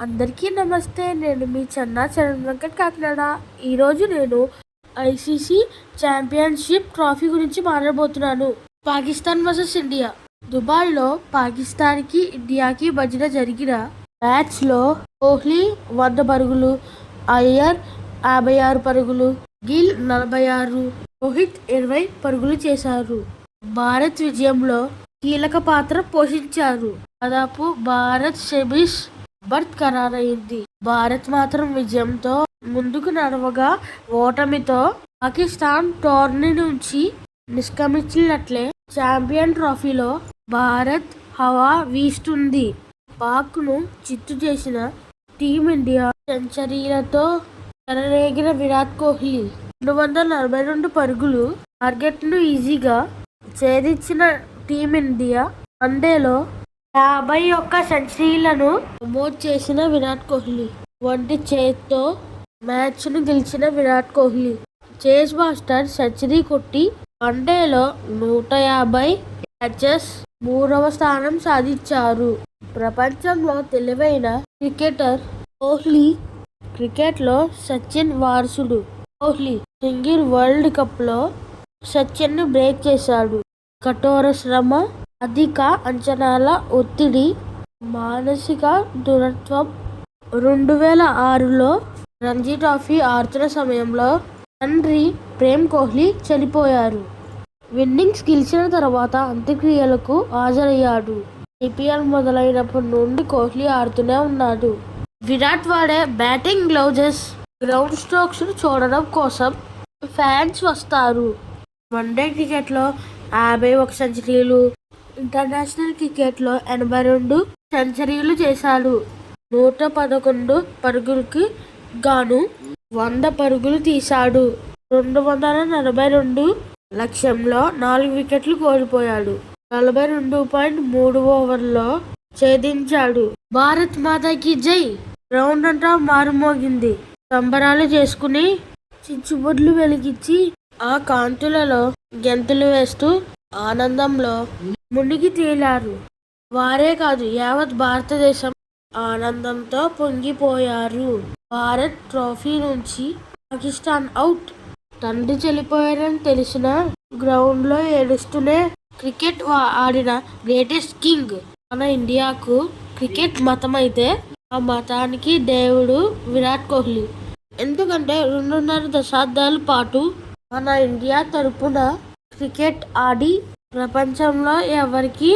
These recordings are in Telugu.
అందరికీ నమస్తే. నేను మీ చరణ్ వెంకట్ కాకినాడ. ఈరోజు నేను ఐసీసీ ఛాంపియన్షిప్ ట్రోఫీ గురించి మాట్లాడబోతున్నాను. Pakistan versus India. దుబాయ్లో పాకిస్తాన్కి ఇండియాకి మధ్యన జరిగిన మ్యాచ్లో కోహ్లీ 100 పరుగులు, అయ్యర్ 56 పరుగులు, గిల్ 46, రోహిత్ 20 పరుగులు చేశారు. భారత్ విజయంలో కీలక పాత్ర పోషించారు. దాదాపు భారత్ సెమీస్ బర్త్ ఖరారైంది. భారత్ మాత్రం విజయంతో ముందుకు నడవగా ఓటమితో పాకిస్తాన్ టోర్నీ నుంచి నిష్క్రమించినట్లే. ఛాంపియన్ ట్రోఫీలో భారత్ హవా వీస్తుంది. పాక్ ను చిత్తు చేసిన టీమిండియా సెంచరీలతో చెలరేగిన విరాట్ కోహ్లీ 242 పరుగులు టార్గెట్ ను ఈజీగా ఛేదించిన టీమిండియా వన్డేలో 51 సెంచరీలను నమోదు చేసిన విరాట్ కోహ్లీ. వంటి చేత్తో మ్యాచ్ ను గెలిచిన Virat Kohli chase master century కొట్టి వన్డేలో 150 క్యాచెస్ 3వ స్థానం సాధించారు. ప్రపంచంలో తెలివైన క్రికెటర్ కోహ్లీ. క్రికెట్లో సచిన్ వారసుడు. కోహ్లీ సింగిల్ వరల్డ్ కప్ లో సచిన్ ను బ్రేక్ చేశాడు. కఠోర శ్రమ, అధిక అంచనాల ఒత్తిడి, మానసిక దృఢత్వం. 2006లో రంజీ ట్రోఫీ ఆడుతున్న సమయంలో తండ్రి ప్రేమ్ కోహ్లీ చనిపోయారు. ఇన్నింగ్స్ గెలిచిన తర్వాత అంత్యక్రియలకు హాజరయ్యాడు. ఐపీఎల్ మొదలైనప్పటి నుండి కోహ్లీ ఆడుతూనే ఉన్నాడు. విరాట్ వాడే బ్యాటింగ్ గ్లౌజెస్, గ్రౌండ్ స్ట్రోక్స్ చూడడం కోసం ఫ్యాన్స్ వస్తారు. వన్డే క్రికెట్లో 51 సెంచరీలు, ఇంటర్నేషనల్ క్రికెట్లో 82 సెంచరీలు చేశాడు. 111 పరుగులకి గాను 100 పరుగులు తీశాడు. 242 లక్ష్యంలో 4 వికెట్లు కోల్పోయాడు. 42.3 ఓవర్లలో ఛేదించాడు. భారత్ మాతాకి జై. గ్రౌండ్ అంతా మారుమోగింది. సంబరాలు చేసుకుని చిచ్చుబుడ్లు వెలిగించి ఆ కాంతులలో గెంతులు వేస్తూ ఆనందంలో మునిగి తేలారు. వారే కాదు, యావత్ భారతదేశం ఆనందంతో పొంగిపోయారు. భారత్ ట్రోఫీ నుంచి పాకిస్తాన్ అవుట్. తండ్రి చనిపోయారని తెలిసిన గ్రౌండ్ లో ఏడుస్తూనే క్రికెట్ ఆడిన గ్రేటెస్ట్ కింగ్. మన ఇండియాకు క్రికెట్ మతం అయితే ఆ మతానికి దేవుడు విరాట్ కోహ్లీ. ఎందుకంటే 2.5 దశాబ్దాల పాటు మన ఇండియా తరపున క్రికెట్ ఆడి ప్రపంచంలో ఎవరికి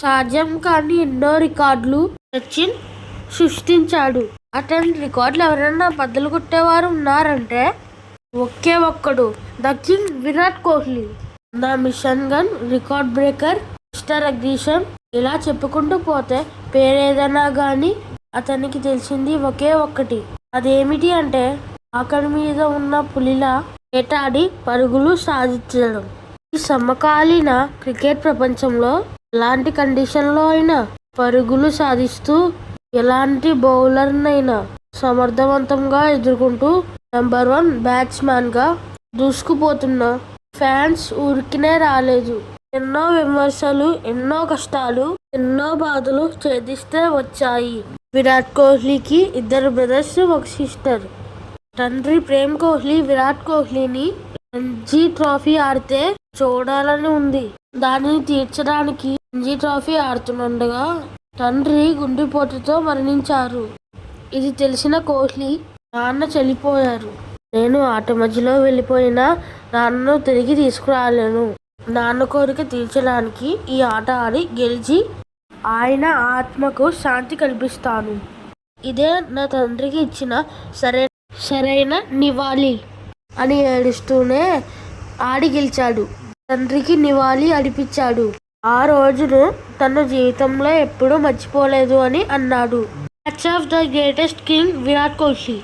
సాధ్యం కాని ఎన్నో రికార్డులు సచిన్ సృష్టించాడు. అతని రికార్డులు ఎవరైనా బద్దలు కొట్టేవారు ఉన్నారంటే ఒకే ఒక్కడు, the king Virat Kohli. The machine gun, record breaker, mister ignition, ఇలా చెప్పుకుంటూ పోతే పేరేదైనా గాని అతనికి తెలిసింది ఒకే ఒక్కటి. అదేమిటి అంటే ఆకలి మీద ఉన్న పులిలా వేటాడి పరుగులు సాధించడం. ఈ సమకాలీన క్రికెట్ ప్రపంచంలో ఎలాంటి కండిషన్లో అయినా పరుగులు సాధిస్తూ ఎలాంటి బౌలర్నైనా సమర్థవంతంగా ఎదుర్కొంటూ నెంబర్ 1 బ్యాట్స్మన్ గా దూసుకుపోతున్న ఫ్యాన్స్ ఊరికినే రాలేదు. ఎన్నో విమర్శలు, ఎన్నో కష్టాలు, ఎన్నో బాధలు ఛేదిస్తే వచ్చాయి. విరాట్ కోహ్లీకి 2 బ్రదర్స్, 1 సిస్టర్. తండ్రి ప్రేమ్ కోహ్లీ విరాట్ కోహ్లీని రంజీ ట్రోఫీ ఆడితే చూడాలని ఉంది. దానిని తీర్చడానికి రంజీ ట్రోఫీ ఆడుతుండగా తండ్రి గుండెపోటుతో మరణించారు. ఇది తెలిసిన కోహ్లీ నాన్న చనిపోయారు. నేను ఆట మధ్యలో వెళ్ళిపోయినా నాన్నను తిరిగి తీసుకురాలేను. నాన్న కోరిక తీర్చడానికి ఈ ఆట ఆడి గెలిచి ఆయన ఆత్మకు శాంతి కల్పిస్తాను. ఇదే నా తండ్రికి ఇచ్చిన సరైన నివాళి అని ఏడుస్తూనే ఆడి గెలిచాడు. తండ్రికి నివాళి అర్పించాడు. ఆ రోజును తన జీవితంలో ఎప్పుడూ మర్చిపోలేదు అని అన్నాడు. Match of the greatest king Virat Kohli.